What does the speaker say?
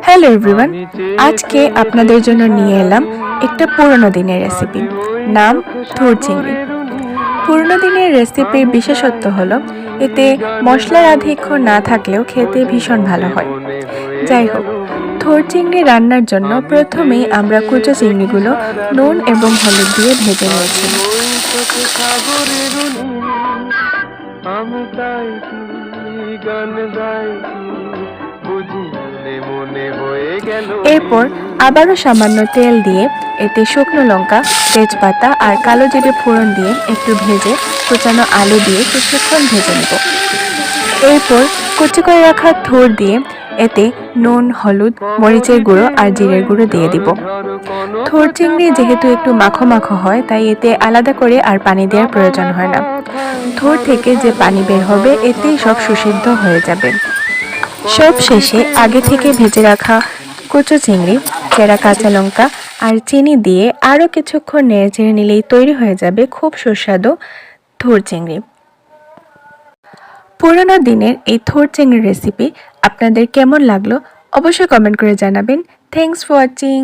Hello everyone, আজকে আপনাদের জন্য নিয়ে এলাম একটা পুরনো দিনের রেসিপি। নাম থোর চিংড়ি। পুরনো দিনের রেসিপির বিশেষত্ব হলো এতে মশলার আধিক্য না থাকলেও খেতে ভীষণ ভালো হয়। যাই হোক, থোর চিংড়ি রান্নার জন্য প্রথমেই আমরা কুচো চিংড়িগুলো নুন এবং হলুদ দিয়ে ভেজে নিয়েছি। আমি তাই কি গান গাই বুঝি মনে হয়ে গেল। এরপর আবারও সামান্য তেল দিয়ে এতে শুকনো লঙ্কা, তেজপাতা আর কালো জিরে ফোড়ন দিয়ে একটু ভেজে কুচানো আলু দিয়ে কিছুক্ষণ ভেজে নেব। এরপর কুচি করে রাখা থোর দিয়ে এতে নুন, হলুদ, মরিচের গুঁড়ো আর জিরের গুঁড়ো দিয়ে দিব। থোর চিংড়ি যেহেতু একটু মাখো মাখো হয়, তাই এতে আলাদা করে আর পানি দেওয়ার প্রয়োজন হয় না। থোর থেকে যে পানি বের হবে এতেই সব সুসিদ্ধ হয়ে যাবে। সব শেষে আগে থেকে ভেজে রাখা কুচো চিংড়ি, চেরা কাঁচা লঙ্কা আর চিনি দিয়ে আরও কিছুক্ষণ নেড়েচেড়ে নিলেই তৈরি হয়ে যাবে খুব সুস্বাদু থোর চিংড়ি। পুরোনো দিনের এই থোর চিংড়ির রেসিপি আপনাদের কেমন লাগলো অবশ্যই কমেন্ট করে জানাবেন। Thanks for watching.